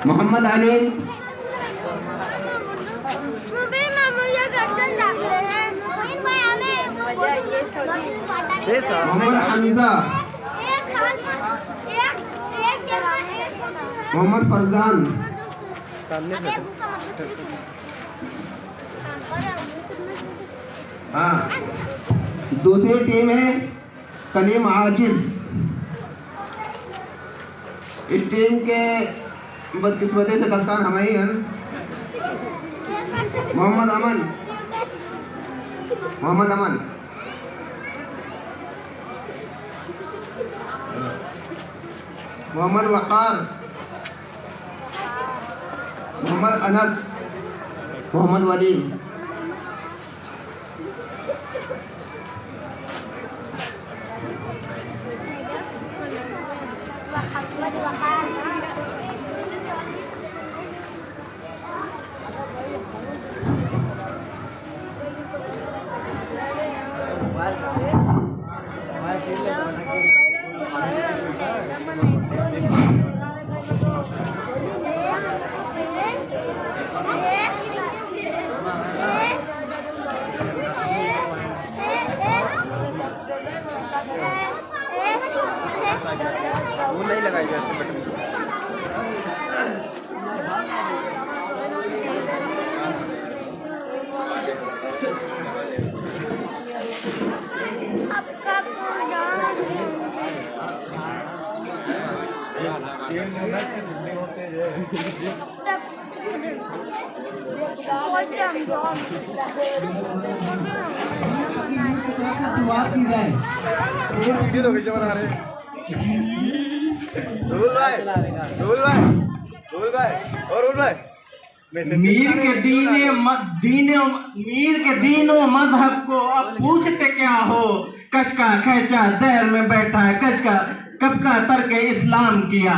मोहम्मद अली, मोहम्मद हमजा, मोहम्मद फरजान, हाँ। दूसरी टीम है कलीम आजिज। इस टीम के बदकिस्मती से कप्तान हमारी हैं मोहम्मद अमन, मोहम्मद अमन, मोहम्मद वक़ार, मोहम्मद अनस, मोहम्मद वली, वो नहीं लगाई जाती बटन। वीडियो तो खींचे बना रहे रूल भाई, रूल भाई, रूल भाई और रूल भाई। मीर के दीन व मजहब को अब पूछते क्या हो। कश का खैचा दैर में बैठा है, कश का कब का तर्क इस्लाम किया।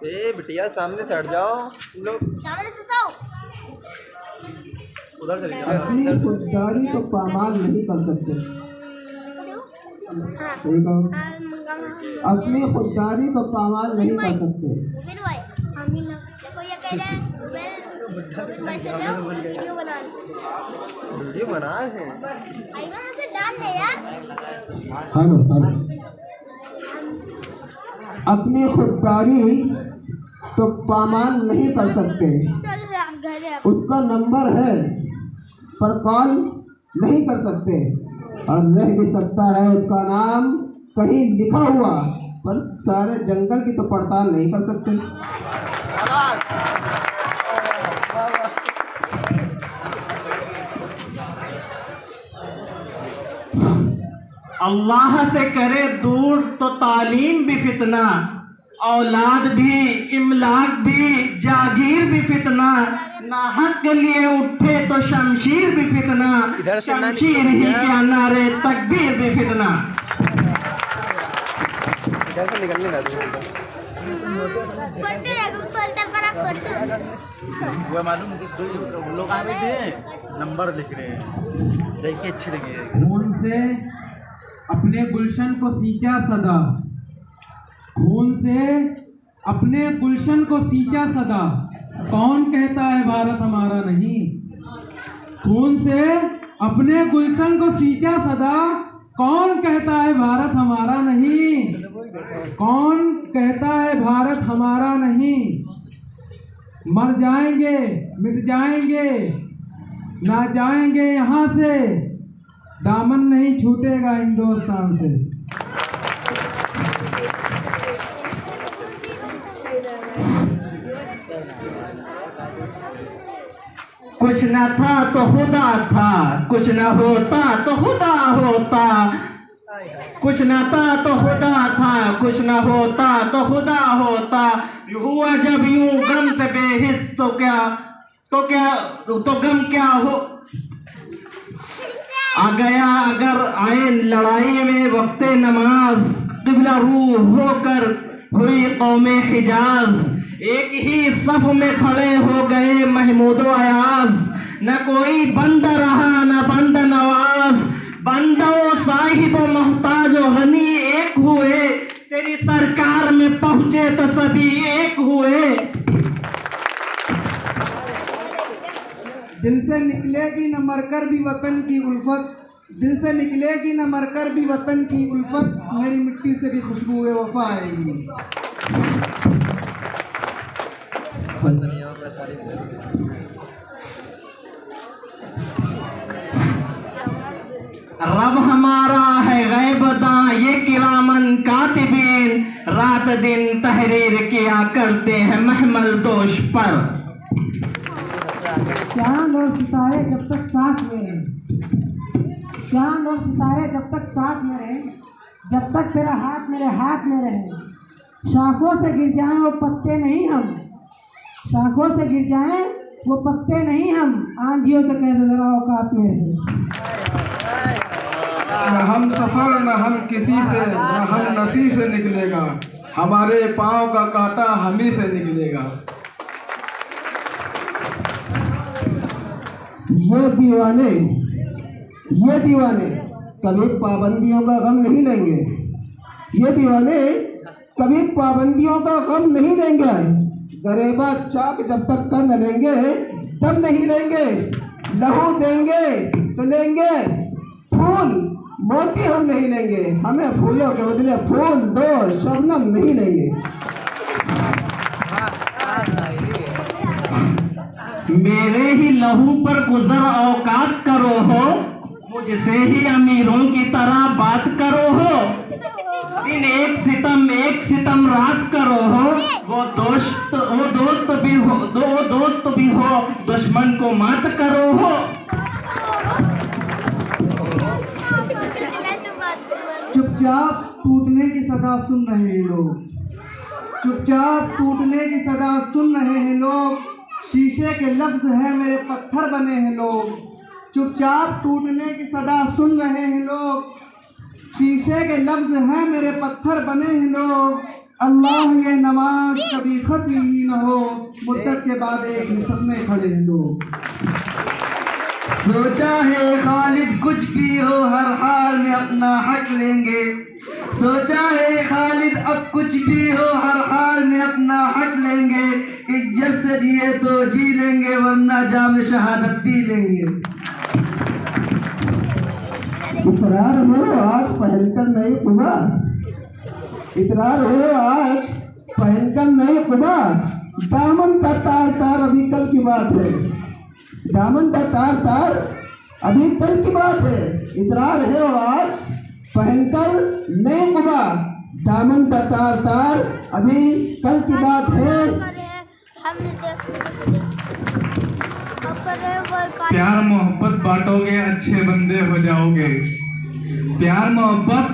ए बिटिया सामने से हट जाओ, तुम लोग उधर चले जाओ। अपनी खुददारी को पामाल नहीं कर सकते। सही कहो, अपनी खुददारी को पामाल नहीं कर सकते। वीडियो बना है। अपनी खुददारी तो पामाल नहीं कर सकते। उसका नंबर है पर कॉल नहीं कर सकते, और रह भी सकता है उसका नाम कहीं लिखा हुआ, पर सारे जंगल की तो पड़ताल नहीं कर सकते। अल्लाह से करे दूर तो तालीम भी फितना, औलाद भी, इमलाक भी, जागीर भी फितना। ना हक के लिए उठे तो शमशीर भी फितना, शमशीर ही क्या नारे तकबीर भी फितना। इधर से निकलने लगा वो मालूम कि लोग आ रहे थे, नंबर लिख रहे हैं, देखिए अच्छी लगी। खून से अपने गुलशन को सींचा सदा, खून से अपने गुलशन को सींचा सदा। कौन कहता है भारत हमारा नहीं। खून से अपने गुलशन को सींचा सदा, कौन कहता है भारत हमारा नहीं। कौन कहता है भारत हमारा नहीं। मर जाएंगे, मिट जाएंगे, ना जाएंगे यहाँ से, दामन नहीं छूटेगा हिंदुस्तान से। कुछ न था तो खुदा था, कुछ न होता तो खुदा होता। कुछ न था तो खुदा था, कुछ न होता तो खुदा होता। हुआ जब यूं गम से बेहिस तो गम क्या हो। आ गया अगर आए लड़ाई में वक्ते नमाज, क़िबला रूह होकर हुई कौमे हिजाज। एक ही सफ में खड़े हो गए महमूद अयाज, न कोई बंद रहा न बंद नवाज, बंदो साहिब मोहताज गनी एक हुए, तेरी सरकार में पहुंचे तो सभी एक हुए। दिल से निकलेगी न मरकर भी वतन की उल्फत, दिल से निकलेगी न मरकर भी वतन की उल्फत, मेरी मिट्टी से भी खुशबू वफा आएगी। रब हमारा है गैबदां ये किरामन कातिबीन, रात दिन तहरीर किया करते हैं महमल दोष पर। चांद और सितारे जब तक साथ में रहें, चांद और सितारे जब तक साथ में रहें, जब तक तेरा हाथ मेरे हाथ में रहे, शाखों से गिर जाएं वो पत्ते नहीं हम, शाखों से गिर जाएं वो पत्ते नहीं हम, आंधियों से कह दो जरा औकात में रहे। न हम सफर न हम किसी से, न हम नसी से निकलेगा, हमारे पाँव का कांटा हम ही से निकलेगा। ये दीवाने कभी पाबंदियों का गम नहीं लेंगे, ये दीवाने कभी पाबंदियों का गम नहीं लेंगे, गरेबा चाक जब तक कर न लेंगे तब नहीं लेंगे, लहू देंगे तो लेंगे फूल, मोती हम नहीं लेंगे, हमें फूलों के बदले फूल दो, शबनम नहीं लेंगे। मेरे ही लहू पर गुजर औकात करो हो, मुझसे ही अमीरों की तरह बात करो हो, दिन एक सितम रात करो हो, वो दोस्त भी हो दुश्मन को मात करो हो। चुपचाप टूटने की सदा सुन रहे हैं लोग, चुपचाप टूटने की सदा सुन रहे हैं लोग, शीशे के लफ्ज है मेरे पत्थर बने हैं लोग, चुपचाप टूटने की सदा सुन रहे हैं लोग, शीशे के लफ्ज हैं मेरे पत्थर बने हैं लोग, अल्लाह ये नमाज कभी खत्म ही न हो, मुद्दत के बाद एक निसब में खड़े हैं लोग। सोचा है खालिद कुछ भी हो हर हाल में अपना हक लेंगे, सोचा है खालिद अब कुछ भी हो हर हाल में अपना हक लेंगे, इज्जत से जिए तो जी लेंगे वरना जाम शहादत पी लेंगे। इतरार हो आज पहनकर नई कुबा, इतरार हो आज पहनकर नई कुबा, दामन का तार तार अभी कल की बात है, दामन का तार तार अभी कल की बात है, इतरार है आज पहनकर नई कुबा, दामन का तार तार अभी कल की बात है। प्यार मोहब्बत बांटोगे अच्छे बंदे हो जाओगे, प्यार मोहब्बत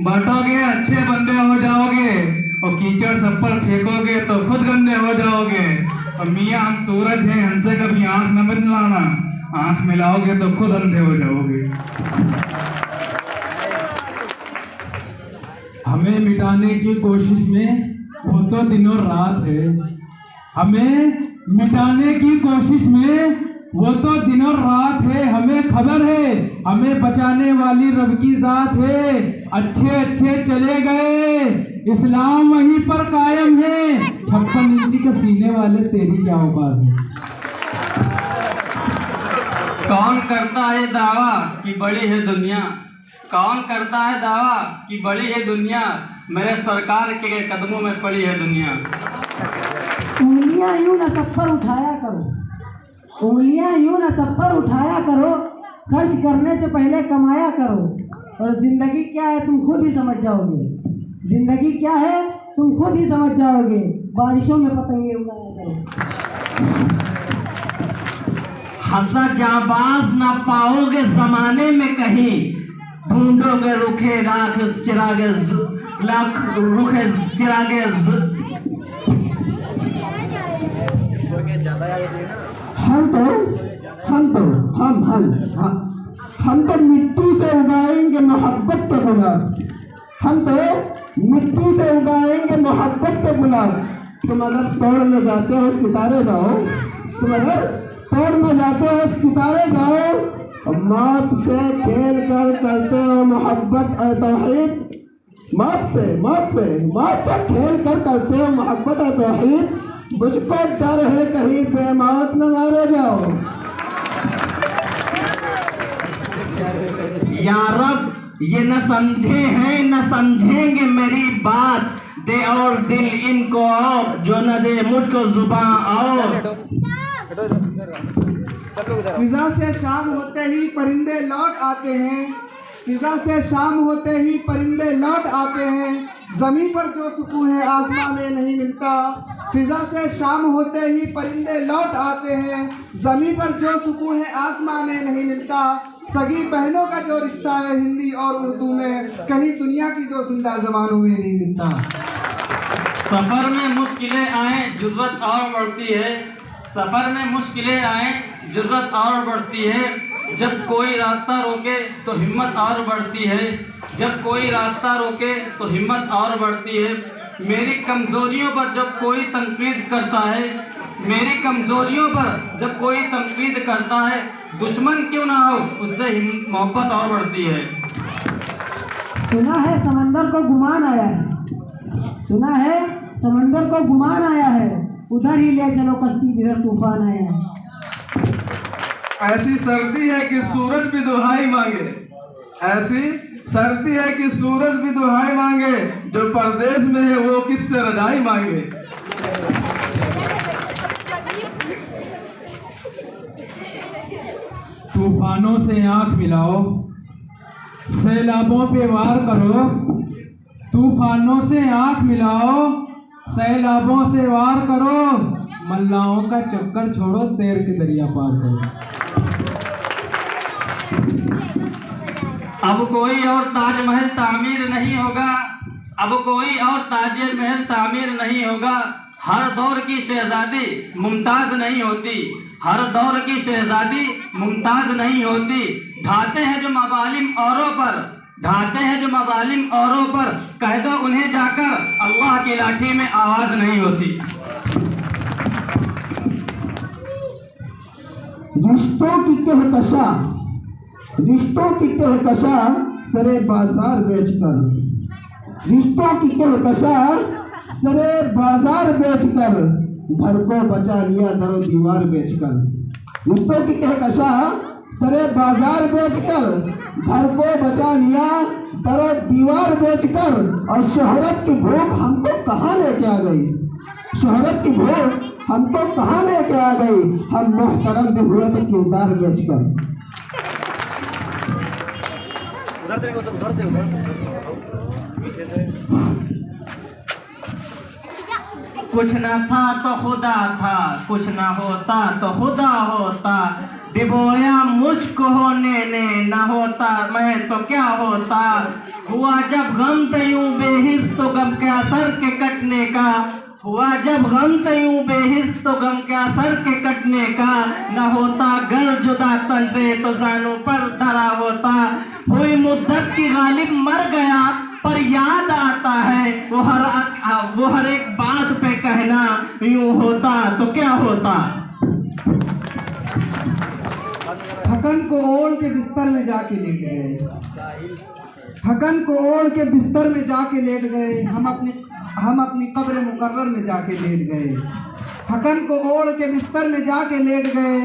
बांटोगे अच्छे बंदे हो जाओगे, और कीचड़ सब पर फेंकोगे तो खुद गंदे हो जाओगे। और मियाँ हम सूरज हैं हमसे कभी आंख न मिलाना, आंख मिलाओगे तो खुद अंधे हो जाओगे। हमें मिटाने की कोशिश में वो तो दिनों रात है, हमें मिटाने की कोशिश में वो तो दिनों रात है, हमें खबर है हमें बचाने वाली रब की जात है, अच्छे चले गए इस्लाम वहीं पर कायम है, 56 इंची के सीने वाले तेरी क्या औकात है। कौन करता है दावा कि बड़ी है दुनिया, कौन करता है दावा कि बड़ी है दुनिया, मेरे सरकार के कदमों में पड़ी है दुनिया। उंगलियां यूं न सब पर उठाया करो, उंगलियां यूं न सब पर उठाया करो, खर्च करने से पहले कमाया करो, और जिंदगी क्या है तुम खुद ही समझ जाओगे, जिंदगी क्या है तुम खुद ही समझ जाओगे, बारिशों में पतंगे उड़ाया करो। हमसा जाबाज ना पाओगे जमाने में कहीं, ढूंढोगे रुखे राख चिरागे लाख रुखे चिरागे। हम तो मिट्टी से उगाएंगे मोहब्बत के गुलाब, हम तो मिट्टी से उगाएंगे मोहब्बत के गुलाब। तुम अगर तोड़ ले जाते हो सितारे जाओ, तुम अगर तोड़ न जाते हो सितारे गाओ, मौत से खेल कर करते हो मोहब्बत ए तौहीद, मौत से खेल कर करते हो मोहब्बत ए तौहीद, मुझको डर है कहीं पे मौत न मारे जाओ। या रब ये न समझे हैं न समझेंगे मेरी बात, दे और दिल इनको और जो न दे मुझको जुबान और। फिजा से शाम होते ही परिंदे लौट आते हैं, फिजा से शाम होते ही परिंदे लौट आते हैं, ज़मीं पर जो सुकून है आसमां में नहीं मिलता। फिजा से शाम होते ही परिंदे लौट आते हैं, ज़मीं पर जो सुकून है आसमां में नहीं मिलता। सगी बहनों का जो रिश्ता है हिंदी और उर्दू में, कहीं दुनिया की दो जिंदा ज़बानों में नहीं मिलता। सफ़र में मुश्किलें आए जुर्रत और बढ़ती है, सफ़र में मुश्किलें आए जुर्रत और बढ़ती है, जब कोई रास्ता रोके तो हिम्मत और बढ़ती है, जब कोई रास्ता रोके तो हिम्मत और बढ़ती है। मेरी कमज़ोरियों पर जब कोई तनकीद करता है, मेरी कमज़ोरियों पर जब कोई तनकीद करता है, दुश्मन क्यों ना हो उससे मोहब्बत और बढ़ती है। सुना है समंदर को गुमान आया है, सुना है समंदर को गुमान आया है, उधर ही ले चलो कश्ती जिधर तूफान आया है। ऐसी सर्दी है कि सूरज भी दुहाई मांगे, ऐसी सर्दी है कि सूरज भी दुहाई मांगे, जो परदेश में है वो किससे रजाई मांगे। तूफानों से आंख मिलाओ, सैलाबों पे वार करो, तूफानों से आंख मिलाओ, सैलाबों से वार करो, मल्लाहों का चक्कर छोड़ो, तैर के दरिया पार करो। अब कोई और ताजमहल तामीर नहीं होगा, अब कोई और ताजमहल तामीर नहीं होगा, हर दौर की शहजादी मुमताज नहीं होती, हर दौर की शहजादी मुमताज नहीं होती। ढाते हैं जो मज़ालिम औरों पर, ढाते हैं जो मज़ालिम औरों पर, कह दो उन्हें जाकर अल्लाह की लाठी में आवाज़ नहीं होती। रिश्तों की कहकशा, रिश्तों की कहकशा सरे बाजार बेचकर, रिश्तों की कहकशा सरे बाजार बेचकर, घर को बचा लिया दरो दीवार बेचकर। रिश्तों की कहकशा सरे बाजार बेचकर, घर को बचा लिया दरो दीवार बेचकर, और शोहरत की भूख हमको कहाँ लेके आ गई, शोहरत की भूख हमको कहाँ लेके आ गई, हम मोहतरम भी हुए थे किरदार बेचकर। कुछ न था तो खुदा था, कुछ न होता तो खुदा होता, डिबोया मुझको होने ने, न होता मैं तो क्या होता। हुआ जब गम से यूं बेहिस तो गम के असर के कटने का, हुआ जब गम से यूं बेहिस तो गम के असर के कटने का, न होता घर जुदा तन से तो जानों पर धरा होता। हुई मुद्दत की गालिब मर गया पर याद आता है, वो हर एक बात पे कहना, यूं होता तो क्या होता। थकन को ओढ़ के बिस्तर में जाके लेट गए, थकन को ओढ़ के बिस्तर में जाके लेट गए, हम अपनी कब्र मुकर्रर में जाके लेट गए। थकन को ओढ़ के बिस्तर में जाके लेट गए,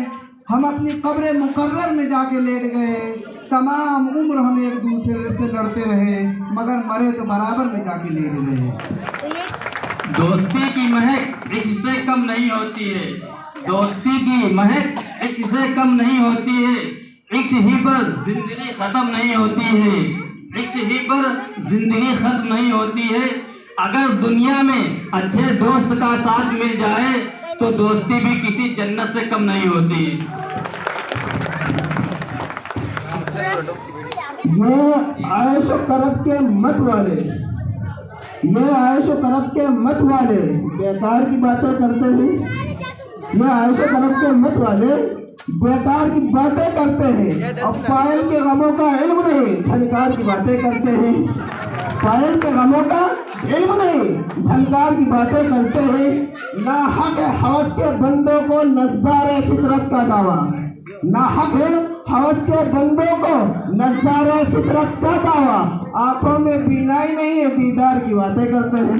हम अपनी कब्र मुकर्रर में जाके लेट गए। तमाम उम्र हम एक दूसरे से लड़ते रहे, मगर मरे तो बराबर में जाके लेट गए। दोस्ती की महक इश्क से कम नहीं होती है, दोस्ती की महक इश्क से कम नहीं होती है, इश्क ही पर जिंदगी खत्म नहीं होती है, इश्क ही पर जिंदगी खत्म नहीं होती है। अगर दुनिया में अच्छे दोस्त का साथ मिल जाए तो दोस्ती भी किसी जन्नत से कम नहीं होती। ये आयशो करब के मत वाले, ये आयशो करब के मत वाले बेकार की बातें करते हैं, ये आयशो करब के मत वाले बेकार की बातें करते हैं, और पायल के गमों का इल्म नहीं झनकार की बातें करते हैं। पायल के गमों का इल्म नहीं, झंकार की बातें करते हैं। ना हक है हवस के बंदों को नज़ारे फितरत का दावा, ना हक है हवस के बंदों को नज़ारे फितरत का दावा। आंखों में बीनाई नहीं है, दीदार की बातें करते हैं।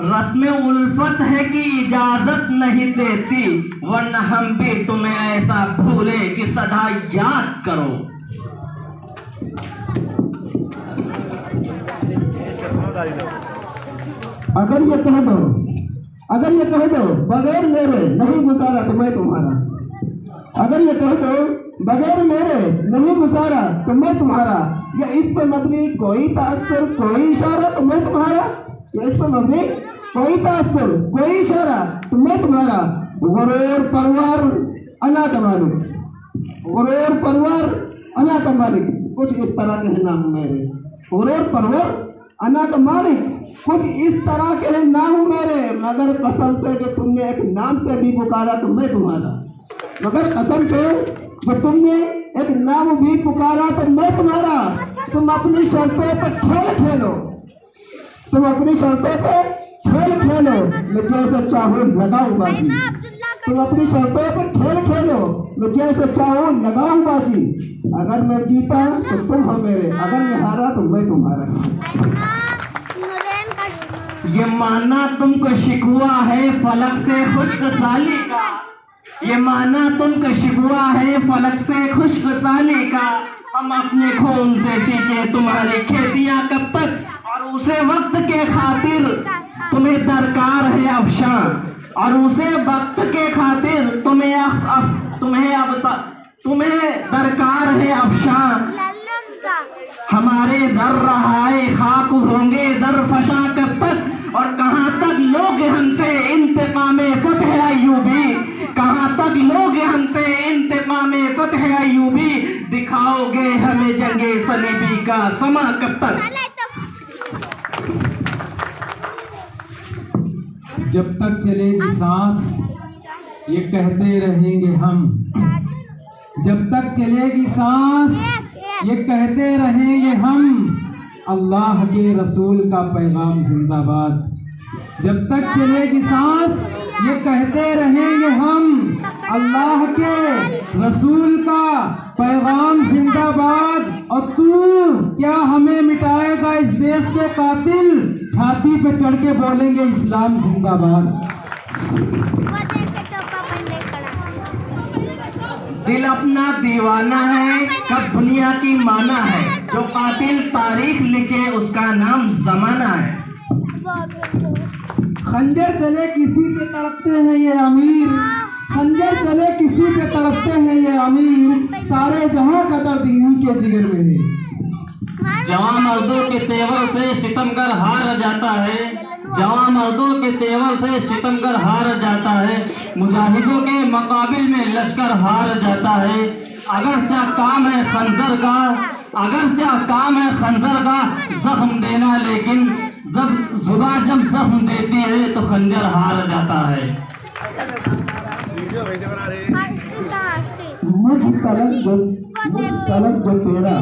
रस्म उल्फत है कि इजाजत नहीं देती, वरना हम भी तुम्हें ऐसा भूले कि सदा याद करो। अगर ये कह दो, अगर ये कह दो बगैर मेरे नहीं गुजारा तो मैं तुम्हारा, अगर ये कह दो बगैर मेरे नहीं गुजारा तो मैं तुम्हारा, या इस पर मबनी कोई तासुर कोई इशारा तो मैं तुम्हारा, या इस पर मबनी कोई तासुर कोई इशारा तो मैं तुम्हारा। गुरूर परवार अल्लाह का मालिक, गुरूर परवार अल्लाह का मालिक, कुछ इस तरह के हैं नाम मेरे। गुरूर परवार अल्लाह का मालिक, कुछ इस तरह के हैं नाम मेरे। मगर कसम से जो तुमने एक नाम से भी पुकारा तो मैं तुम्हारा, मगर कसम से जो तुमने एक नाम भी पुकारा तो मैं तुम्हारा। तुम अपनी शर्तों पर खेल खेलो, तुम अपनी शर्तों पर खेल खेलो, मैं जैसे चाहूँ लगाऊं बाजी। तुम अपनी शर्तों पर खेल खेलो, मैं जैसे चाहूँ लगाऊं बाजी। अगर मैं जीता तो तुम हो मेरे, अगर मैं हारा तो मैं तुम्हारा। ये माना तुमको शिकवा है फलक से खुशगसाली का, ये माना तुमको शिकवा है फलक से खुशगसाली का। हम अपने खून से सींचे तुम्हारी खेतियां कब तक, और उसे वक्त के खातिर तुम्हें दरकार है अफशां, और उसे वक्त के खातिर तुम्हें दरकार है अफशां। हमारे दर रहाए खाक होंगे दर फशा कब तक, और कहाँ तक लोग हमसे इंतकामे फतह अय्यूबी, कहाँ तक लोग हमसे इंतकामे फतह अय्यूबी। दिखाओगे हमें जंगे सलीबी का समा कब तक। जब तक चलेगी सांस ये कहते रहेंगे हम, जब तक चलेगी सांस ये कहते रहेंगे हम, अल्लाह के रसूल का पैगाम जिंदाबाद। जब तक चलेगी सांस ये कहते रहेंगे हम, अल्लाह के रसूल का पैगाम जिंदाबाद। और तू क्या हमें मिटाएगा इस देश के कातिल, छाती पे चढ़ के बोलेंगे इस्लाम जिंदाबाद। दिल अपना दीवाना है कब दुनिया की माना है, जो कातिल तारीख लिखे उसका नाम जमाना है। खंजर चले किसी पे तड़पते हैं ये अमीर, खंजर चले किसी पे तड़पते हैं ये अमीर, सारे जहां का दर्द इन्हीं के जिगर में है। जवान मर्दों के तेवर से सितमगर हार जाता है, जवान मर्दों के तेवर से सितमगर हार जाता है, मुजाहिदों के मुकाबिल में लश्कर हार जाता है। अगरचा काम है खंजर का, अगरचा काम है खंजर का जख्म देना, लेकिन जब जुबान जब जख्म देती है तो खंजर हार जाता है। मुझ तलक जो तेरा,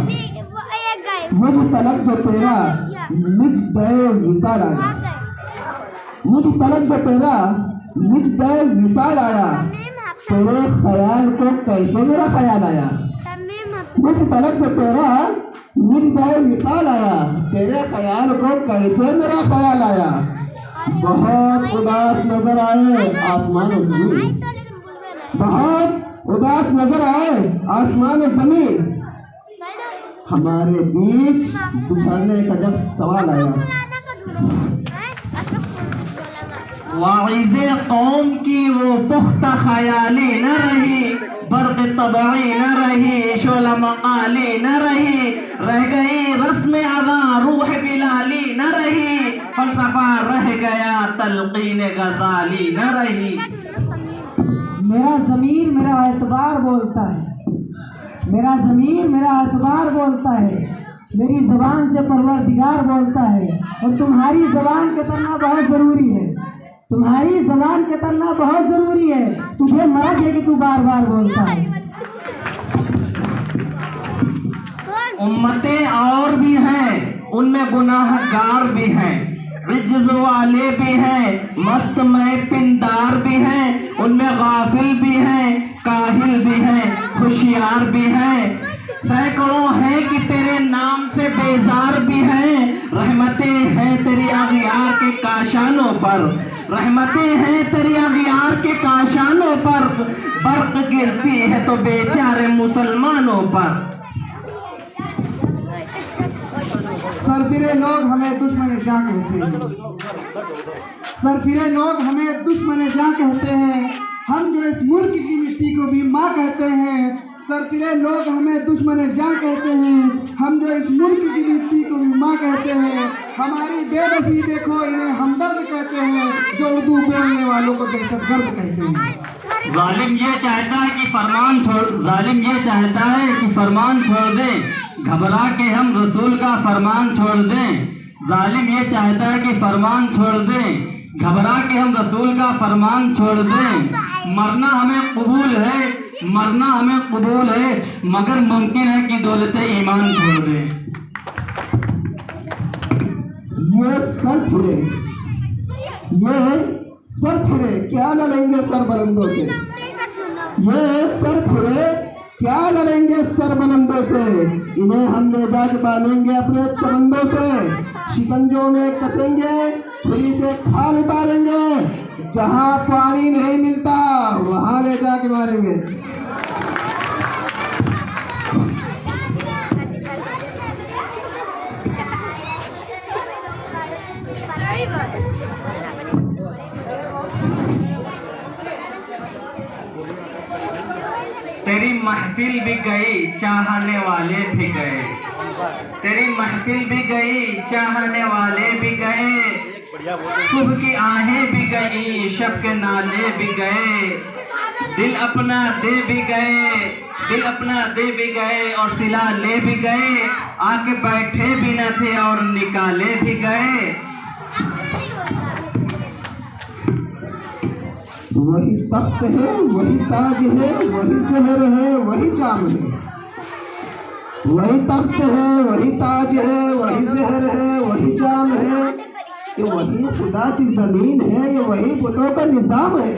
मुझ तलक जो तेरा निज दे विसाल आया, मुझ तलक जो तेरा निज दे विसाल आया, तेरे ख्याल को कैसे मेरा ख्याल आया। मुझ तलक जो तेरा निज दे विसाल आया, तेरे ख्याल को कैसे मेरा ख्याल आया। बहुत उदास नजर आए आसमान और जमीन, बहुत उदास नजर आए आसमान और जमीन, हमारे बीच बिछड़ने का जब सवाल आया। वाइज़े कौम की वो पुख्ता ख्याली न रही, बर्क़ तबई न रही, शोला मकाली न रही, रह गई रस्म अदा रूह बिलाली न रही, फलसफा रह गया तलकीन गजाली न रही। मेरा ज़मीर मेरा एतबार बोलता है, मेरा ज़मीर मेरा एतबार बोलता है, मेरी ज़बान से परवरदिगार बोलता है। और तुम्हारी ज़बान के तरना बहुत ज़रूरी है, तुम्हारी ज़बान के तरना बहुत ज़रूरी है। तुझे मर्द है कि तू बार बार बोलता है। उम्मतें और भी हैं, उनमें गुनाहगार भी हैं, इज्ज वाले भी हैं, मस्त में पिंदार भी हैं, उनमें गाफिल भी हैं, काहिल भी हैं, होशियार भी हैं, सैकड़ों हैं कि तेरे नाम से बेजार भी हैं। रहमतें हैं तेरी अगियार के काशानों पर, रहमतें हैं तेरी अगियार के काशानों पर, बर्क गिरती है तो बेचारे मुसलमानों पर। सरफिरे लोग हमें दुश्मन जां कहते हैं, सरफिरे लोग हमें दुश्मन जां कहते हैं, हम जो इस मुल्क की मिट्टी को भी माँ कहते हैं। सरफिरे लोग हमें दुश्मन जां कहते हैं, हम जो इस मुल्क की मिट्टी को भी माँ कहते हैं। हमारी बेबसी देखो, इन्हें हमदर्द कहते हैं, जो उर्दू बोलने वालों को दहशतगर्द कहते हैं। जालिम ये चाहता है कि फरमान छोड़, जालिम ये चाहता है कि फरमान छोड़ दे, घबरा के हम रसूल का फरमान छोड़ दें। जालिम ये चाहता है कि फरमान छोड़ दें, घबरा के हम रसूल का फरमान छोड़ दें। मरना हमें कबूल है, मरना हमें कबूल है, मगर मुमकिन है कि दौलत ईमान छोड़ दें। ये सर फिरे, ये सर फिरे क्या लड़ेंगे सर बुलंदों से, ये सर फिरे क्या लड़ेंगे सर बुलंदों से। इन्हें हम ले जाके बांधेंगे अपने चबंदों से, शिकंजों में कसेंगे, छुरी से खाल उतारेंगे, जहां पानी नहीं मिलता वहां ले जाके मारेंगे। तेरी महफिल भी गई, चाहने वाले भी गए, तेरी महफिल भी गई, चाहने वाले भी गए, सुबह की आहें भी गई, शब के नाले भी गए, दिल अपना दे भी गए, दिल अपना दे भी गए और सिला ले भी गए, आके बैठे भी न थे और निकाले भी गए। वही तख्त है, वही ताज है, वही शहर है, वही जाम है। वही तख्त है, वही ताज है, वही शहर है, वही जाम है। ये वही खुदा की जमीन है, ये वही बुतों का निजाम है।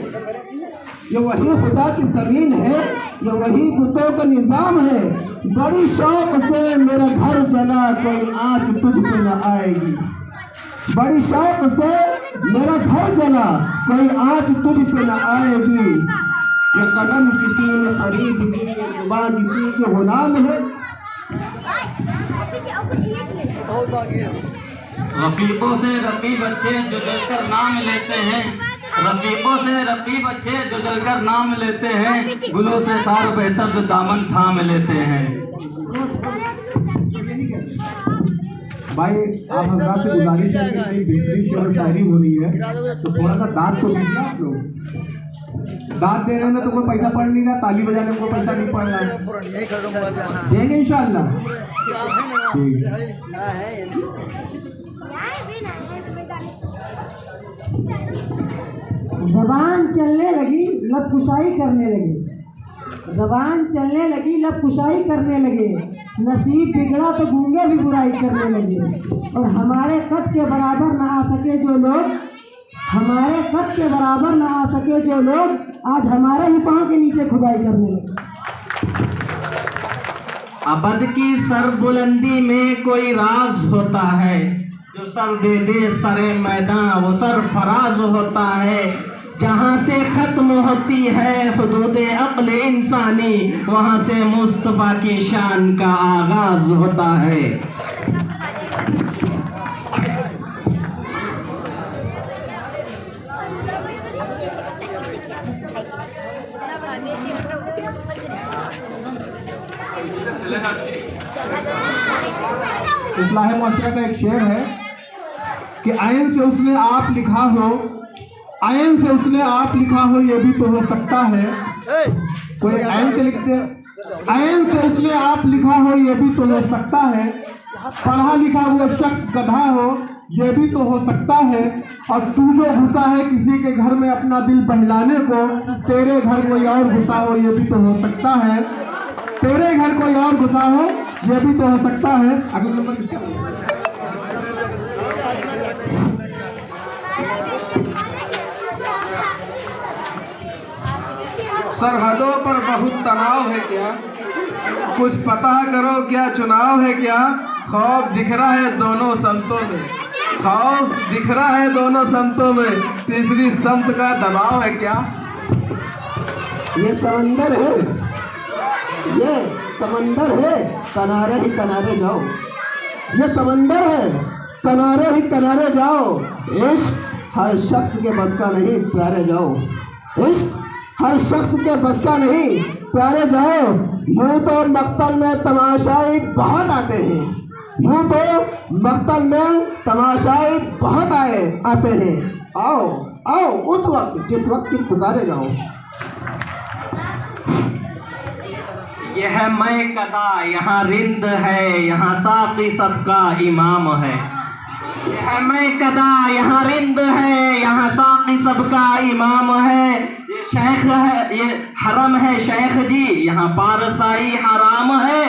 ये वही खुदा की जमीन है, ये वही बुतों का निजाम है। बड़ी शौक से मेरा घर जला, कोई आँच तुझ पे न आएगी। बड़ी शौक से मेरा घर जला, कोई आँच तुझ पे न आएगी। ये कलम किसी ने खरीद ली, ये जुबान किसी के गुलाम है। रफीकों से रफी बच्चे जो जलकर नाम लेते हैं, रफीकों से रफी बच्चे जो जलकर नाम लेते हैं, गुलों से तार बेहतर जो दामन थाम लेते हैं। भाई आप हजरात से गुजारिश है कि कहीं बेहतरीन शेर और शायरी हो रही है तो थोड़ा सा दाद तो दीजिए आप लोग। दाद देने में तो कोई पैसा पड़ नहीं रहा, ताली बजाने में कोई पैसा नहीं पड़ रहा, देंगे इंशाल्लाह। जबान चलने लगी, लब कुशाई करने लगे, जबान चलने लगी, लब कुशाई करने लगे, नसीब बिगड़ा तो गूंगे भी बुराई करने लगे। और हमारे कद के बराबर न आ सके जो लोग, हमारे कद के बराबर न आ सके जो लोग, आज हमारे ही पाँव के नीचे खुदाई करने लगे। अबद की सर बुलंदी में कोई राज होता है, जो सर दे दे सरे मैदान वो सर फराज होता है। जहाँ से खत्म होती है हुदूदे अक्ल इंसानी, वहाँ से मुस्तफा की शान का आगाज होता है। इस्लाह मुआशरा का एक शेर है कि आयन से उसने आप लिखा हो, आयन से उसने आप लिखा हो, ये भी तो हो सकता है। कोई आयन से लिखते, आयन से उसने आप लिखा हो, ये भी तो हो सकता है। पढ़ा लिखा हुआ शख्स गधा हो, ये भी तो हो सकता है। और तू जो घुसा है किसी के घर में अपना दिल बहलाने को, तेरे घर कोई और घुसा हो, ये भी तो हो सकता है। तेरे घर कोई और घुसा हो, ये भी तो हो सकता है। अगला नंबर किसका है? सरहदों पर बहुत तनाव है क्या, कुछ पता करो क्या चुनाव है क्या, खौफ दिख रहा है दोनों संतों में, खौफ दिख रहा है दोनों संतों में, तीसरी संत का दबाव है क्या। ये समंदर है, ये समंदर है, किनारे ही किनारे जाओ। ये समंदर है, किनारे ही किनारे जाओ। इश्क हर शख्स के बस का नहीं, प्यारे जाओ। इश्क हर शख्स के बस का नहीं, प्यारे जाओ। यूँ तो मक्तल में तमाशाई बहुत आते हैं, यूँ तो मक्तल में तमाशाई बहुत आते हैं। आओ आओ उस वक्त जिस वक्त की पुकारे जाओ। यह मैं कदा यहाँ रिंद है, यहाँ साक़ी सबका इमाम है। यह मैं कदा यहाँ रिंद है, यहाँ साक़ी सबका इमाम है। ये शेख है, ये हरम है शेख जी, यहाँ पारसाई हराम है।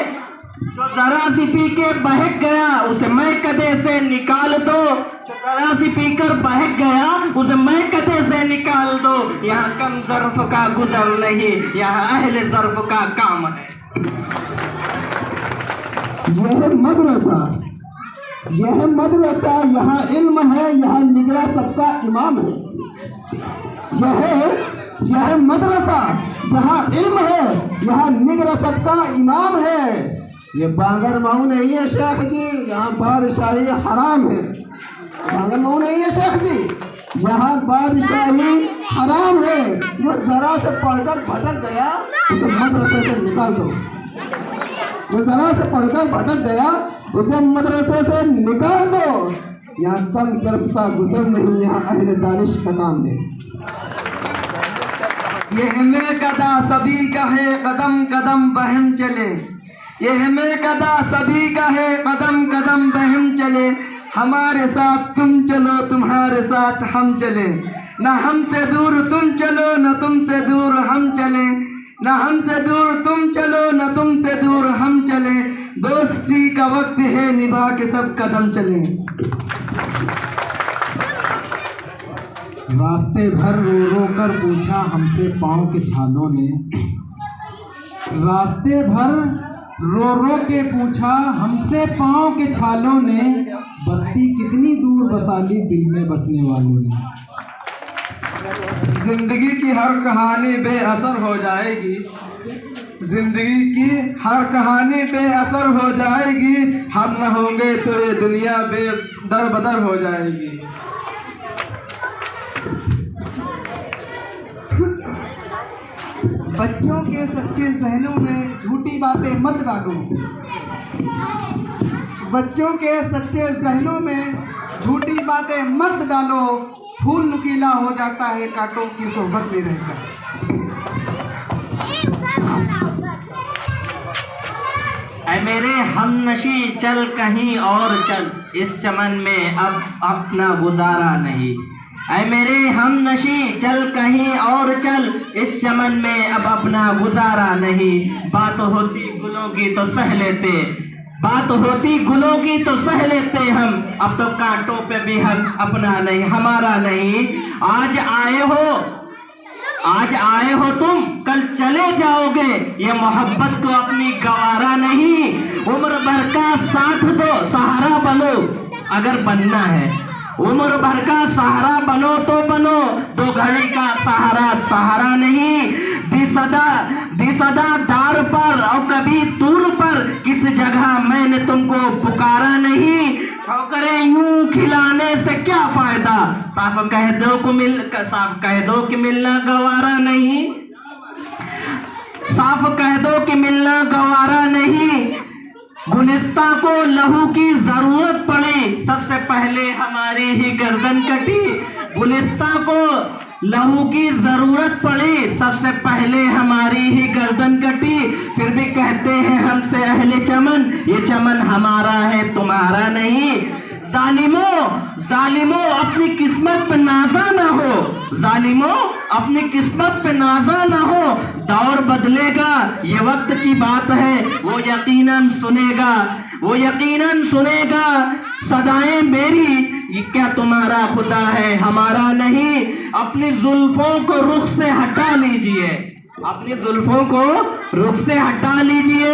जो जरा सी पी के बहक गया उसे मैं कदे से निकाल दो, जो जरा सी पीकर बहक गया उसे मैं कदे से निकाल दो। यहाँ कम ज़र्फ़ का गुज़र नहीं, यहाँ अहले ज़र्फ़ का काम है। यह मदरसा, यह मदरसा, यहाँ इल्म है, यहाँ निगरा सबका इमाम है। यह मदरसा, यहाँ इल्म है, यहाँ निगरा सबका इमाम है। ये बागर माऊ नहीं है शेख जी, यहाँ बादशाही हराम है। बागर माऊ नहीं है शेख जी, यहाँ बादशाही हराम है। जो जरा से पढ़कर भटक गया उसे मदरसे से निकाल दो, जो जरा से पढ़कर भटक गया उसे मदरसे से निकाल दो। यहाँ कम ज़र्फ़ का गुज़र नहीं, यहाँ अहले दानिश का काम है। यह में कदा सभी का है, कदम कदम बहन चले। यह में कदा सभी का है, कदम कदम बहन चले। हमारे साथ तुम चलो, तुम्हारे साथ हम चले। न हमसे दूर तुम चलो, न तुमसे दूर हम चले। न हमसे दूर तुम चलो, न तुमसे दूर हम चले। दोस्ती का वक्त है, निभा के सब कदम चले। रास्ते भर रो रो कर पूछा हमसे पाँव के छालों ने, रास्ते भर रो रो के पूछा हमसे पाँव के छालों ने। बस्ती कितनी दूर बसा ली दिल में बसने वालों ने। जिंदगी की हर कहानी बेअसर हो जाएगी, जिंदगी की हर कहानी बेअसर हो जाएगी। हम न होंगे तो ये दुनिया बेदर बदर हो जाएगी। बच्चों के सच्चे जहनों में झूठी बातें मत डालो, बच्चों के सच्चे जहनों में झूठी बातें मत डालो। फूल नुकीला हो जाता है कांटों की सोहबत में रहकर। ऐ मेरे हमनशी चल कहीं और चल, इस चमन में अब अपना गुजारा नहीं। ऐ मेरे हमनशी चल कहीं और चल, इस चमन में अब अपना गुजारा नहीं। बात होती गुलों की तो सह लेते, बात होती गुलों की तो सह लेते हम। अब तो कांटों पे भी हक अपना नहीं, हमारा नहीं। आज आए हो तुम, कल चले जाओगे। ये मोहब्बत को अपनी गवारा नहीं। उम्र भर का साथ दो, सहारा बनो अगर बनना है। उम्र भर का सहारा बनो तो बनो, दो घड़ी का सहारा नहीं। दिसदा दार पर और कभी दूर पर, किस जगह मैंने तुमको पुकारा नहीं। ठोकरें यूं खिलाने से क्या फायदा, साफ कह दो कि मिलना गवारा नहीं। साफ कह दो कि मिलना गवारा नहीं। गुलिस्ता को लहू की जरूरत पड़ी, सबसे पहले हमारी ही गर्दन कटी। गुलिस्ता को लहू की जरूरत पड़ी, सबसे पहले हमारी ही गर्दन कटी। फिर भी कहते हैं हमसे अहले चमन, ये चमन हमारा है तुम्हारा नहीं। जालिमों अपनी किस्मत पे नाजा ना हो, जालिमों अपनी किस्मत पे नाजा ना हो। दौर बदलेगा, ये वक्त की बात है, वो यकीनन सुनेगा, वो यकीनन सुनेगा। सदाएं मेरी, ये क्या तुम्हारा खुदा है हमारा नहीं। अपनी जुल्फों को रुख से हटा लीजिए, अपनी जुल्फों को रुख से हटा लीजिए,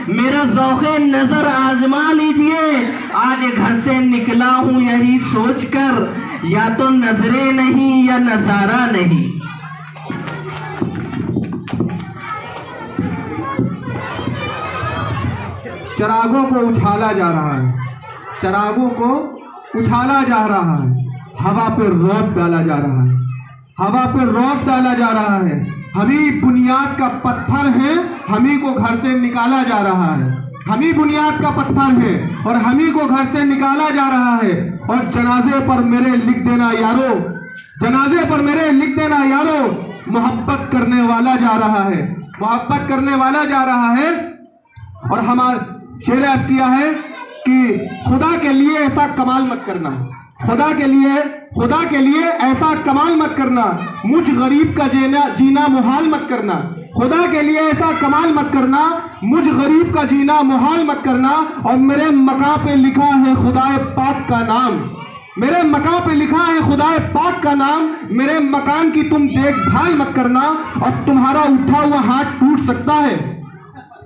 मेरा ज़ौक़े नजर आजमा लीजिए। आज घर से निकला हूं यही सोचकर, या तो नजरे नहीं या नजारा नहीं। चिरागों को उछाला जा रहा है, चिरागों को उछाला जा रहा है, हवा पे रौब डाला जा रहा है, हवा पे रौब डाला जा रहा है। हम ही बुनियाद का पत्थर है, हम ही को घर से निकाला जा रहा है, हम ही बुनियाद का पत्थर है और हम ही को घर से निकाला जा रहा है। और जनाजे पर मेरे लिख देना यारो, जनाजे पर मेरे लिख देना यारो, मोहब्बत करने वाला जा रहा है, मोहब्बत करने वाला जा रहा है। और हमारा शेर अर्ज किया है कि खुदा के लिए ऐसा कमाल मत करना, खुदा के लिए ऐसा कमाल मत करना, मुझ गरीब का जीना मुहाल मत करना। खुदा के लिए ऐसा कमाल मत करना, मुझ गरीब का जीना मुहाल मत करना। और मेरे मकां पे लिखा है खुदाए पाक का नाम, मेरे मकान पे लिखा है खुदाए पाक का नाम। मेरे मकान की तुम देखभाल मत करना, और तुम्हारा उठा हुआ हाथ टूट सकता है,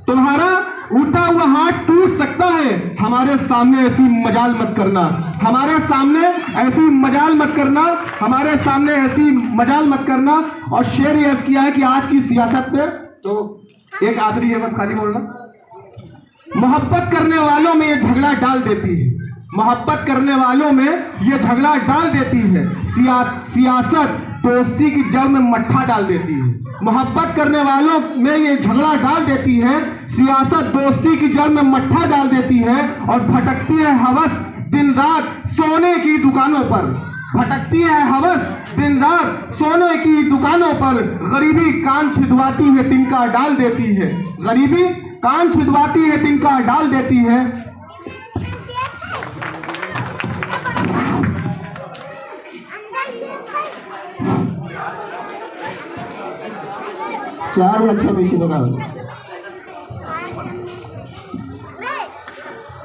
तुम्हारा उठा हुआ हाथ टूट सकता है। हमारे सामने ऐसी मजाल मत करना, हमारे सामने ऐसी मजाल मत करना, हमारे सामने ऐसी मजाल मत करना। और शेर ये अर्ज किया है कि आज की सियासत में, तो एक आखिरी है बस खाली बोलना, मोहब्बत करने वालों में ये झगड़ा डाल देती है, मोहब्बत करने वालों में ये झगड़ा डाल देती है। सियासत दोस्ती की जड़ में मट्ठा डाल देती है, मोहब्बत करने वालों में ये झगड़ा डाल देती है। सियासत दोस्ती की जड़ में मट्ठा डाल देती है। और भटकती है हवस दिन रात सोने की दुकानों पर, भटकती है हवस दिन रात सोने की दुकानों पर। गरीबी कान छिदवाती है तिनका डाल देती है, गरीबी कान छिदवाती है तिनका डाल देती है। चार अच्छा पेशी लगा।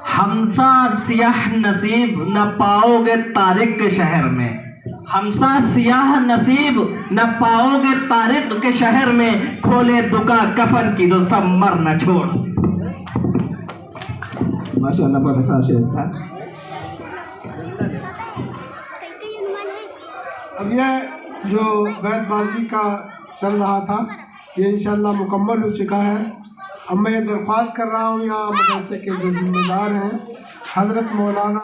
हमसा सियाह नसीब न पाओगे तारिक के शहर में, हमसा सियाह नसीब न पाओगे तारिक के शहर में। खोले दुका कफन की तो सब मर न छोड़। माशाअल्लाह बहुत अच्छा शेर था। अब यह जो बैतबाजी का चल रहा था ये इंशाल्लाह मुकम्मल हो चुका है। अब मैं ये दरख्वास्त कर रहा हूँ यहाँ मदरसे के जो जिम्मेदार हैं हज़रत मौलाना